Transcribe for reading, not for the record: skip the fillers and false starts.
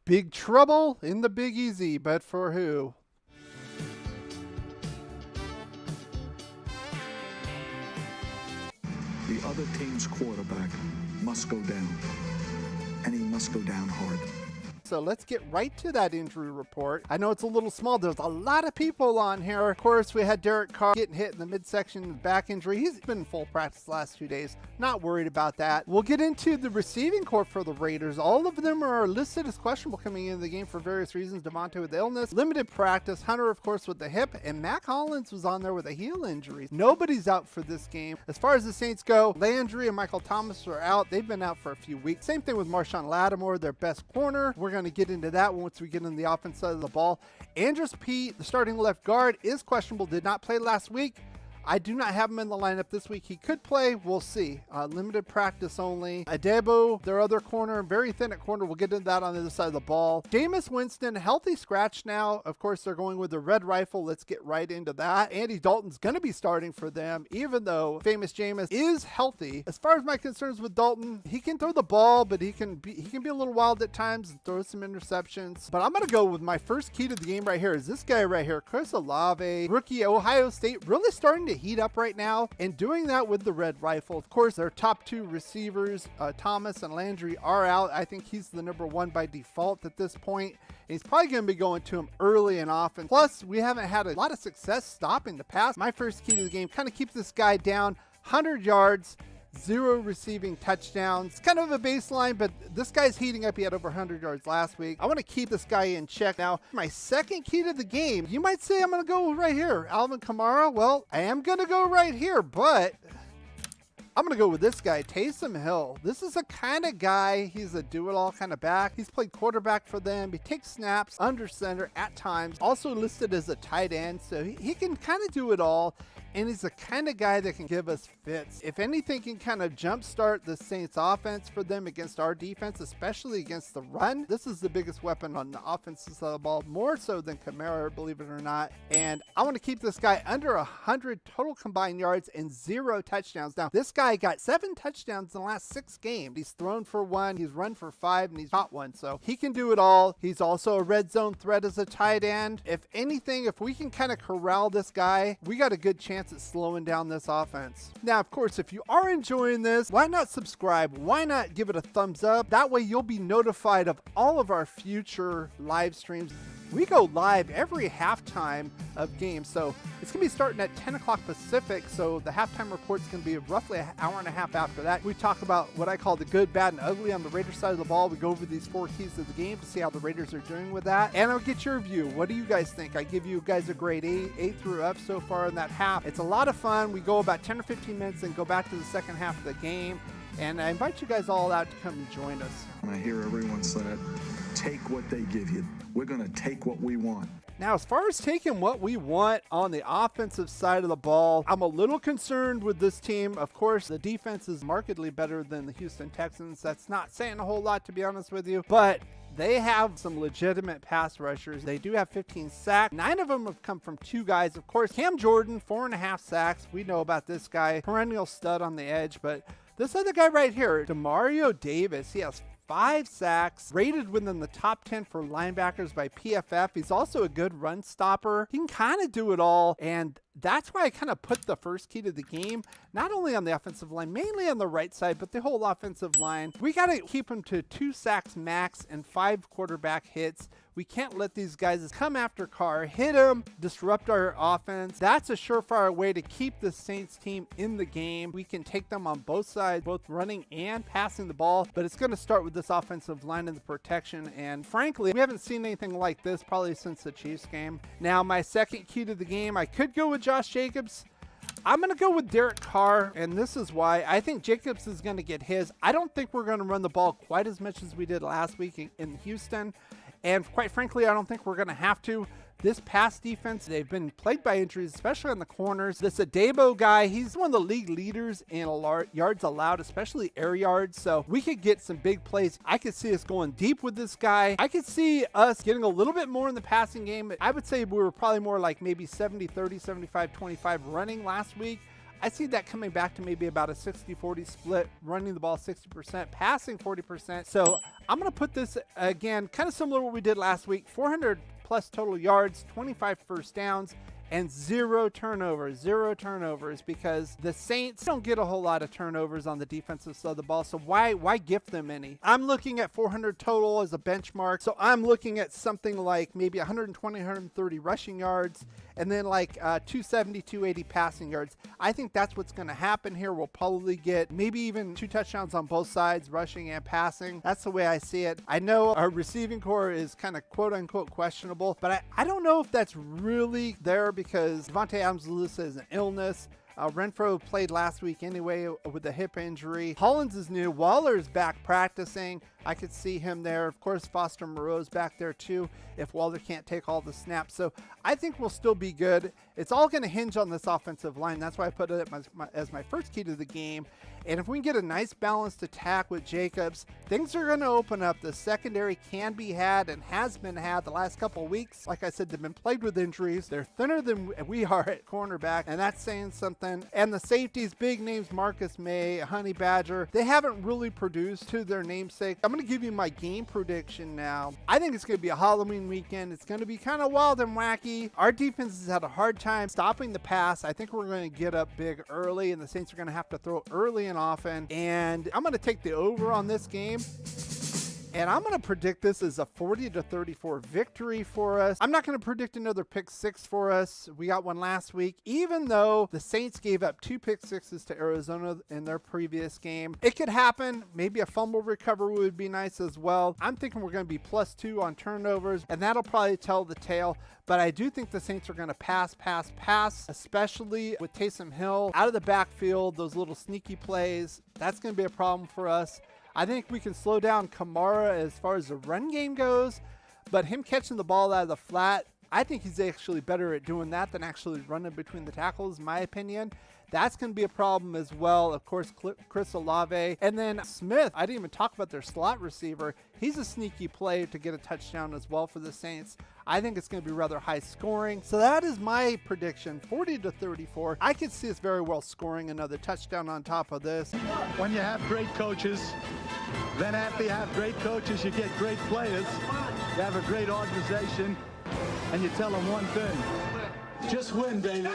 Big trouble in the Big Easy, but for who? The other team's quarterback must go down, and he must go down hard. So let's get right to that injury report. I know it's a little small. There's a lot of people on here. Of course, we had Derekcarr getting hit in the midsection, back injury. He's been in full practice the last 2 days. Not worried about that. We'll get into the receiving corps for the Raiders. All of them are listed as questionable coming into the game for various reasons. Devontae with illness, limited practice. Hunter, of course, with the hip, and Mac Hollins was on there with a heel injury. Nobody's out for this game. As far as the Saints go, Landry and Michael Thomas are out. They've been out for a few weeks. Same thing with Marshawn Lattimore, their best corner. We're going to get into that once we get in the offense side of the ball. Andrus Peat, the starting left guard, is questionable. Did not play last week. I do not have him in the lineup this week. He could play. We'll see. Limited practice only. Adebo, their other corner, very thin at corner. We'll get into that on the other side of the ball. Jameis Winston, healthy scratch now. Of course, they're going with the red rifle. Let's get right into that. Andy Dalton's going to be starting for them, even though famous Jameis is healthy. As far as my concerns with Dalton, he can throw the ball, but he can be a little wild at times and throw some interceptions. But I'm going to go with my first key to the game right here is this guy right here, Chris Olave, rookie Ohio State, really starting to heat up right now and doing that with the red rifle. Of course, their top two receivers, Thomas and Landry, are out. I think he's the number one by default at this point. And he's probably going to be going to him early and often. Plus, we haven't had a lot of success stopping the pass. My first key to the game, kind of keeps this guy down, 100 yards, 0 receiving touchdowns. It's kind of a baseline, but this guy's heating up. He had over 100 yards last week. I want to keep this guy in check. Now, my second key to the game, you might say I'm going to go right here. Alvinkamara. Well, I am going to go right here, but I'm going to go with this guy, Taysom Hill. This is a kind of guy, he's a do-it-all kind of back. He's played quarterback for them. He takes snaps under center at times. Also listed as a tight end, so he can kind of do it all. And he's the kind of guy that can give us fits. If anything can kind of jumpstart the Saints offense for them against our defense, especially against the run. This is the biggest weapon on the offensive side of the ball, more so than Kamara, believe it or not. And I want to keep this guy under 100 total combined yards and 0 touchdowns. Now, this guy got 7 touchdowns in the last 6 games. He's thrown for 1, he's run for 5, and he's caught 1. So he can do it all. He's also a red zone threat as a tight end. If anything, if we can kind of corral this guy, we got a good chance at slowing down this offense. Now, of course, if you are enjoying this, why not subscribe? Why not give it a thumbs up? That way you'll be notified of all of our future live streams. We go live every halftime of games, so it's going to be starting at 10 o'clock Pacific, so the halftime report's going to be roughly an hour and a half after that. We talk about what I call the good, bad, and ugly on the Raiders side of the ball. We go over these 4 keys of the game to see how the Raiders are doing with that, and I'll get your view. What do you guys think? I give you guys a grade A through F so far in that half. It's a lot of fun. We go about 10 or 15 minutes and go back to the second half of the game, and I invite you guys all out to come and join us. And I hear everyone say, take what they give you. We're going to take what we want. Now, as far as taking what we want on the offensive side of the ball, I'm a little concerned with this team. Of course, the defense is markedly better than the Houston Texans. That's not saying a whole lot, to be honest with you, but they have some legitimate pass rushers. They do have 15 sacks. 9 of them have come from 2 guys. Of course, Cam Jordan, 4.5 sacks. We know about this guy, perennial stud on the edge, but this other guy right here, Demario Davis, he has 5 sacks, rated within the top 10 for linebackers by PFF. He's also a good run stopper. He can kind of do it all, and that's why I kind of put the first key to the game, not only on the offensive line, mainly on the right side, but the whole offensive line. We got to keep him to 2 sacks max and 5 quarterback hits. We can't let these guys come after Carr, hit him, disrupt our offense. That's a surefire way to keep the Saints team in the game. We can take them on both sides, both running and passing the ball, but it's going to start with this offensive line and the protection. And frankly, we haven't seen anything like this probably since the Chiefs game. Now, my second key to the game, I could go with Josh Jacobs. I'm going to go with Derekcarr, and this is why. I think Jacobs is going to get his. I don't think we're going to run the ball quite as much as we did last week in Houston. And quite frankly, I don't think we're going to have to. This pass defense, they've been plagued by injuries, especially on the corners. This Adebo guy, he's one of the league leaders in yards allowed, especially air yards. So we could get some big plays. I could see us going deep with this guy. I could see us getting a little bit more in the passing game. I would say we were probably more like maybe 70-30, 75-25 running last week. I see that coming back to maybe about a 60-40 split, running the ball 60%, passing 40%. So I'm going to put this, again, kind of similar to what we did last week, 400 plus total yards, 25 first downs, and 0 turnovers, because the Saints don't get a whole lot of turnovers on the defensive side of the ball, so why gift them any? I'm looking at 400 total as a benchmark, so I'm looking at something like maybe 120, 130 rushing yards, and then like 270, 280 passing yards. I think that's what's going to happen here. We'll probably get maybe even 2 touchdowns on both sides, rushing and passing. That's the way I see it. I know our receiving core is kind of quote-unquote questionable, but I don't know if that's really there, because Devontae Adams-Lewis is an illness. Renfro played last week anyway with a hip injury. Hollins is new. Waller's back practicing. I could see him there. Of course, Foster Moreau's back there too if Waller can't take all the snaps. So I think we'll still be good. It's all going to hinge on this offensive line. That's why I put it as my first key to the game. And if we can get a nice balanced attack with Jacobs, things are going to open up. The secondary can be had and has been had the last couple of weeks. Like I said, they've been plagued with injuries. They're thinner than we are at cornerback, and that's saying something. And the safeties, big names, Marcus May, Honey Badger, they haven't really produced to their namesake. I'm going to give you my game prediction now. I think it's going to be a Halloween weekend. It's going to be kind of wild and wacky. Our defense has had a hard time stopping the pass. I think we're going to get up big early, and the Saints are going to have to throw early and often. And I'm going to take the over on this game. And I'm going to predict this as a 40-34 victory for us. I'm not going to predict another pick six for us. We got one last week, even though the Saints gave up 2 pick sixes to Arizona in their previous game. It could happen. Maybe a fumble recovery would be nice as well. I'm thinking we're going to be +2 on turnovers, and that'll probably tell the tale. But I do think the Saints are going to pass, especially with Taysom Hill out of the backfield, those little sneaky plays. That's going to be a problem for us. I think we can slow down Kamara as far as the run game goes, but him catching the ball out of the flat, I think he's actually better at doing that than actually running between the tackles, in my opinion. That's going to be a problem as well. Of course, Chris Olave. And then Smith, I didn't even talk about their slot receiver. He's a sneaky play to get a touchdown as well for the Saints. I think it's going to be rather high scoring. So that is my prediction, 40-34. I could see us very well scoring another touchdown on top of this. When you have great coaches, then after you have great coaches, you get great players. You have a great organization, and you tell them one thing: just win, baby.